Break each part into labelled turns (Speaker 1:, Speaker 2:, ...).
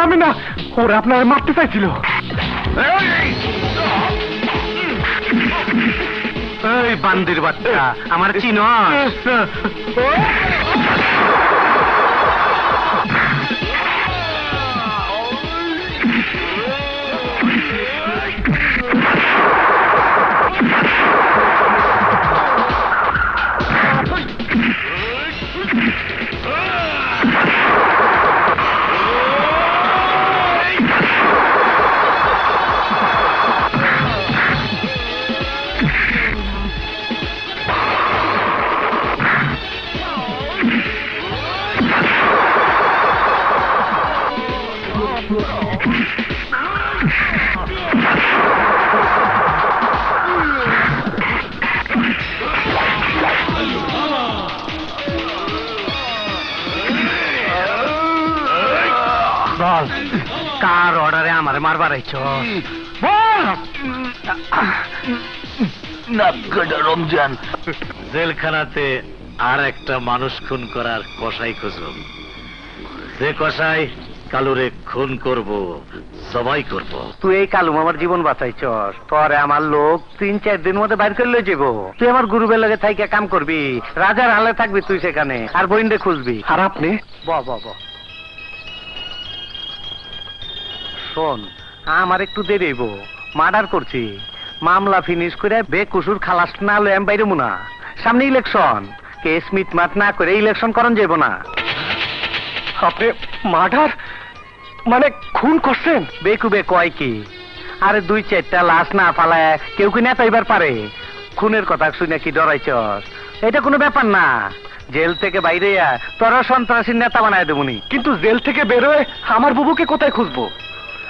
Speaker 1: আমি না, ওরা আপনারা মারতে চাইছিল।
Speaker 2: এই বান্দির বাচ্চা, আমার চিনস? বল, কার অর্ডারে আমারে মারবার আইছ?
Speaker 3: রমজান
Speaker 2: জেলখানাতে আর একটা মানুষ খুন করার কসাই খুঁজো। যে কসাই কালুরে খুন করব, সবাই করব।
Speaker 3: তুই এই কালু আমার জীবন বাঁচাইছস, পরে আমার লোক 3-4 দিন মধ্যে বাইর করে লয়ে যাবো। তুই আমার গুরুবের লগে থাইকা কাম করবি, রাজার হালে থাকবি তুই সেখানে, আর বইন্ডে খুঁজবি।
Speaker 1: আর আপনি?
Speaker 3: শোন, আমার একটু দেরি হইব, মার্ডার করছি, মামলা ফিনিশ করে বেকুসুর খালাস না লয়ে আমি বাইরে মুনা। সামনে ইলেকশন, কেস মিটমাট না করে ইলেকশন করন যাইব না।
Speaker 1: আপনি মার্ডার মানে খুন করছেন?
Speaker 3: বেকুবে কয় কি? আরে 2-4টা লাশ না ফালায় কেউ কি নেতা এবার পারে? খুনের কথা শুনে কি ডরাইছস? এটা কোনো ব্যাপার না, জেল থেকে বাইরে তোরা সন্ত্রাসীর নেতা বানায় দেবনি।
Speaker 1: কিন্তু জেল থেকে বেরোয় আমার বুবুকে কোথায় খুঁজবো?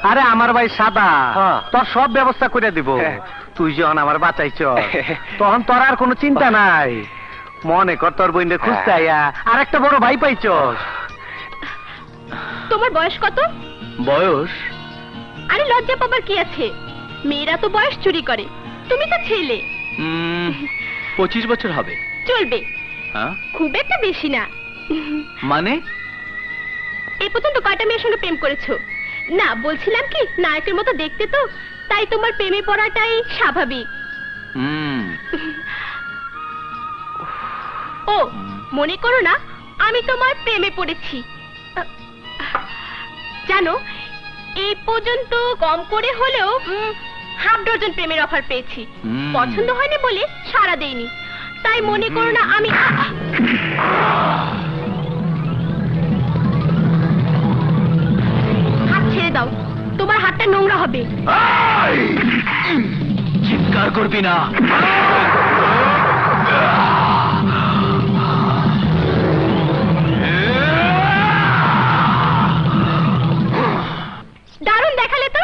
Speaker 3: আরে আমার ভাই সাদা,
Speaker 1: হ্যাঁ।
Speaker 3: তোর সব ব্যবস্থা করে দিব।
Speaker 1: হ্যাঁ।
Speaker 3: তুই যখন আমার বাঁচাইছ তখন তোর আর কোনো চিন্তা নাই। মনে কর তোর বইন্ডে খুঁজতে আইয়া আর একটা বড় ভাই পাইছস।
Speaker 4: তোমার বয়স কত?
Speaker 2: বয়স?
Speaker 4: আরে লজ্জা পাবার কি আছে? মেয়েরা তো বয়স চুরি করে, তুমি তো ছেলে।
Speaker 2: 25 বছর হবে।
Speaker 4: চলবে,
Speaker 2: হ্যাঁ?
Speaker 4: খুব একটা বেশি না।
Speaker 2: মানে?
Speaker 4: এই পর্যন্ত কয়টা মেয়ের সঙ্গে প্রেম করেছো? না, বলছিলাম কি, নায়কের মতো দেখতে তো, তাই তোমার প্রেমে পড়াটাই স্বাভাবিক। ও, মনে করো না আমি তোমার প্রেমে পড়েছি। জানো, এই পর্যন্ত কম করে হলেও 1/2 ডজন প্রেমের অফার পেয়েছি। পছন্দ হয়নি বলে সাড়া দেইনি, তাই মনে করো না আমি। হাত ছেড়ে দাও, তোমার হাতটা নোংরা হবে।
Speaker 2: চিৎকার করবি না।
Speaker 4: দারুণ দেখালে তো,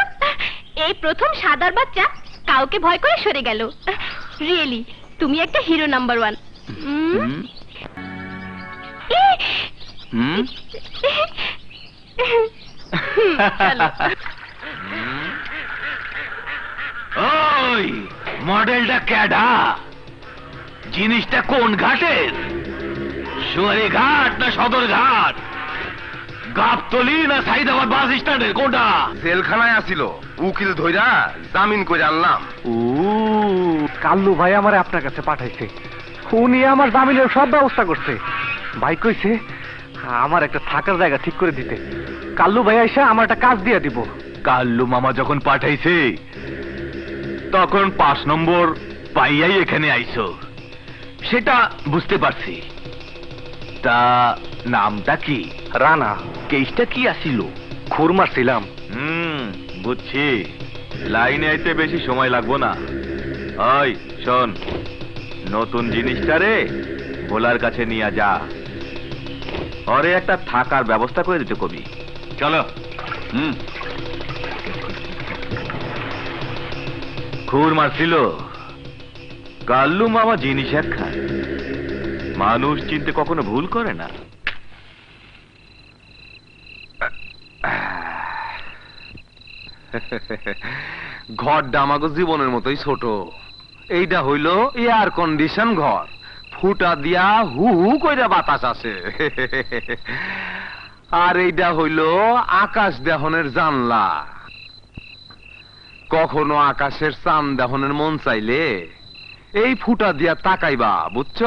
Speaker 4: এই প্রথম সাদার বাচ্চা কাউকে ভয় করে সরে গেল। রিয়েলি তুমি একটা হিরো নাম্বার 1।
Speaker 2: ওই মডেলটা ক্যাডা? জিনিসটা কোন ঘাটের? সুয়ারি ঘাট না সদর ঘাট? গাবতলি না সাইদাবাদ বাস স্ট্যান্ডের কোনটা?
Speaker 5: জেলখানায় আসিল, উকিল ধইরা জামিন করে আনলাম।
Speaker 1: কাল্লু ভাই আমারে আপনার কাছে পাঠাইছে, উনি আমার জামিনের সব ব্যবস্থা করছে। ভাই কইছে আমার একটা থাকার জায়গা ঠিক করে দিতে। কাল্লু ভাই আইসা আমার একটা কাজ দিয়ে দিব।
Speaker 2: কাল্লু মামা যখন পাঠাইছে তখন 5 নম্বর পাইয়াই এখানে আইছো, সেটা বুঝতে পারছি। তা নামটা কি?
Speaker 1: রানা।
Speaker 2: কেসটা কি আসিল?
Speaker 1: খুর মারছিলাম।
Speaker 2: বুঝছি, লাইনে আইতে বেশি সময় লাগবো না। ওই শোন, নতুন জিনিসটা রে ভোলার কাছে নিয়ে যা, ওরে একটা থাকার ব্যবস্থা করে দিতে কবি। চলো। খুর মারছিল কাল্লু মামা, জিনিস একখান, মানুষ চিনতে কখনো ভুল করে না।
Speaker 5: ঘরটা আমাকে জীবনের মতোই ছোট। এইটা হইল এয়ার কন্ডিশন ঘর, ফুটা দিয়া হু হু কইরা বাতাস আসে। আর এইটা হইল আকাশ দেহনের জানলা। কখনো আকাশের চাঁদ দেহনের মন চাইলে এই ফুটা দিয়া তাকাইবা, বুঝছ?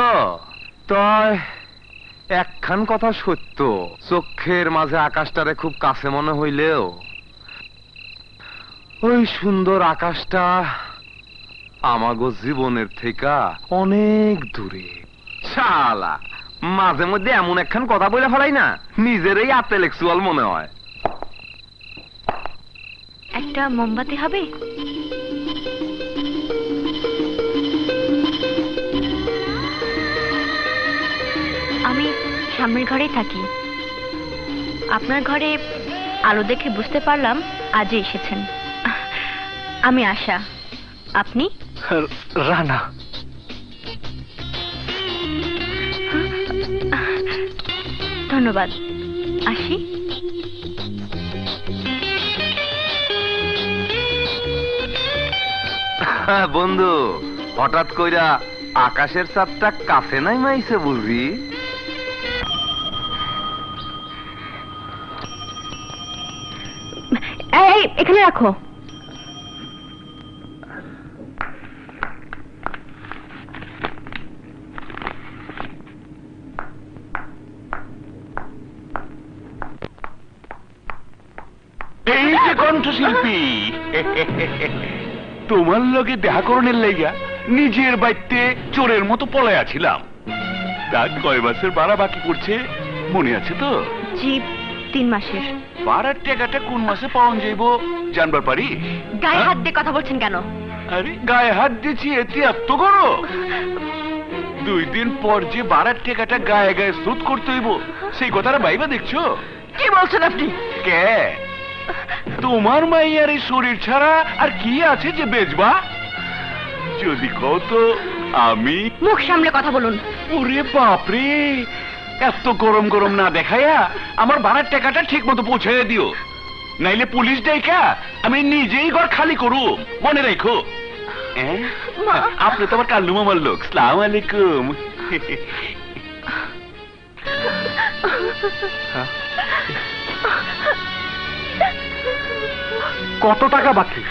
Speaker 5: তয় একখান কথা সত্য, চোখের মাঝে আকাশটারে খুব কাছে মনে হইলেও ওই সুন্দর আকাশটা আমাগো জীবনের থেকে অনেক দূরে। শালা মাঝে মধ্যে এমন একখান কথা বলে ফেলাই না, নিজেরই ইন্টেলেকচুয়াল মনে হয়।
Speaker 4: একটা মোমবাতি হবে? আমি সামনের ঘরেই থাকি। আপনার ঘরে আলো দেখে বুঝতে পারলাম আজই এসেছেন। আমি আশা, আপনি?
Speaker 1: রানা।
Speaker 4: ধন্যবাদ, আসি।
Speaker 5: বন্ধু, হঠাৎ কইরা আকাশের চাঁদটা কাছে নাই মাইছে বুঝি?
Speaker 4: এই এখানে রাখো।
Speaker 6: এই যে কণ্ঠশিল্পী, তোমার লগে দেখা করণের লাইগা নিজের বাড়িতে চোরের মতো পলায় আছিলাম। তার কয় মাসের ভাড়া বাকি করছে মনে আছে তো?
Speaker 4: জি, 3 মাসের।
Speaker 6: ভাড়ার টাকাটা কোন মাসে পাওয়া যাইব জানবার পারি?
Speaker 4: গায়ে হাত দিয়ে কথা বলছেন কেন?
Speaker 6: আরে গায়ে হাত দিয়েছি এতে এত করো? 2 দিন পর যে ভাড়ার টাকাটা গায়ে গায়ে সুদ করতে হইব সেই কথাটা ভাইবা দেখছো?
Speaker 3: কি বলছেন আপনি?
Speaker 6: কে তোমার মাইয়ার এই শরীর ছাড়া আর কি আছে যে বেচবা? যদি কও তো আমি।
Speaker 4: মুখ সামলে কথা বলুন।
Speaker 6: ওরে বাপরে, এত গরম গরম না দেখাইয়া আমার ভাড়ার টাকাটা ঠিক মতো পৌঁছাইয়া দিও, নাইলে পুলিশ ডাইকা আমি নিজেই ঘর খালি করু, মনে রাখো। আপনি তো আমার কাল্লু মামার লোক। সালাম আলাইকুম।
Speaker 1: কত টাকা বাকি?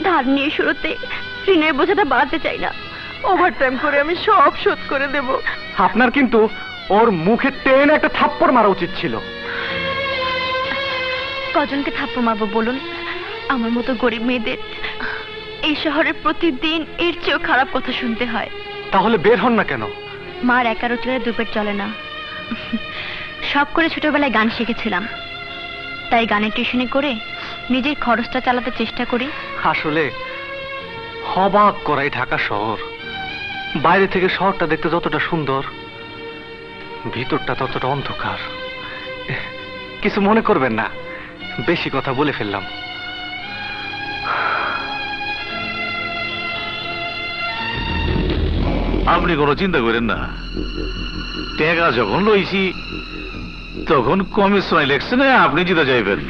Speaker 4: ধার নিয়ে শুরুতে ঋণের বোঝাটা বাড়তে চাই না। ওভারটাইম করে আমি সব শোধ করে দেব।
Speaker 1: আপনার কিন্তু ওর মুখে টেনে একটা থাপ্পড় মারা উচিত ছিল।
Speaker 4: কজনকে থাপ্পড় মারবো বলুন? আমার মতো গরিব মেয়েদের এই শহরে প্রতিদিন এর চেয়েও খারাপ কথা শুনতে হয়।
Speaker 1: তাহলে বের হন না কেন?
Speaker 4: মার একা রোজগারে দুপেট চলে না। সব করে ছোটবেলায় গান শিখেছিলাম, তাই গানের টিউশনি করে নিজের খরচটা চালাতে চেষ্টা করি।
Speaker 1: আসলে অবাক করাই ঢাকা শহর। বাইরে থেকে শহরটা দেখতে যতটা সুন্দর, ভিতরটা ততটা অন্ধকার। কিছু মনে করবেন না, বেশি কথা বলে ফেললাম।
Speaker 7: আপনি কোনো চিন্তা করেন না, টাকা যখন লইছি তখন কমিশন ইলেকশনে আপনি জিতে যাইবেন,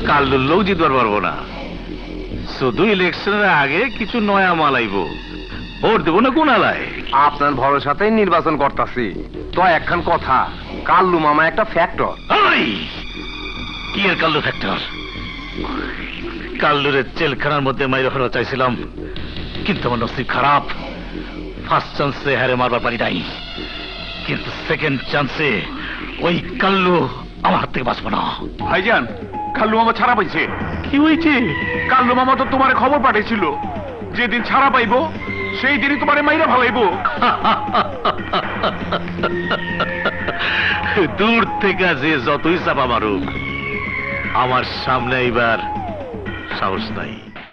Speaker 7: কাল্লুর লোক জিতবার পারবো না। শুধু ইলেকশনের আগে কিছু নয়া মাল আইব, ভোট দেবো না কোনালায়।
Speaker 5: আপনার ভরসাতেই নির্বাচন করতাছি। তো একখান কথা, কাল্লু মামা একটা ফ্যাক্টর।
Speaker 7: কি এর কাল্লু ফ্যাক্টর? কাল্লুরের জেলখানার মধ্যে মাইরে ফেলা চাইছিলাম, কিন্তু আমার নসিব খারাপ। ফার্স্ট চান্সে হারে মারবার পারি নাই, কিন্তু সেকেন্ড চান্সে ওই কাল্লু আমার হাত থেকে বাঁচবো না।
Speaker 6: ভাইজান, কাল্লু মামা ছাড়া পাইছে।
Speaker 7: কি হয়েছে?
Speaker 6: কাল্লু মামা তো তোমার খবর পাঠিয়েছিল, যেদিন ছাড়া পাইবো সেই দিনই তোমারে মাইরা ভালাইবো।
Speaker 7: দূর থেকে যে যতই চাপা মারুক, আমার সামনে এবার সাহস নাই।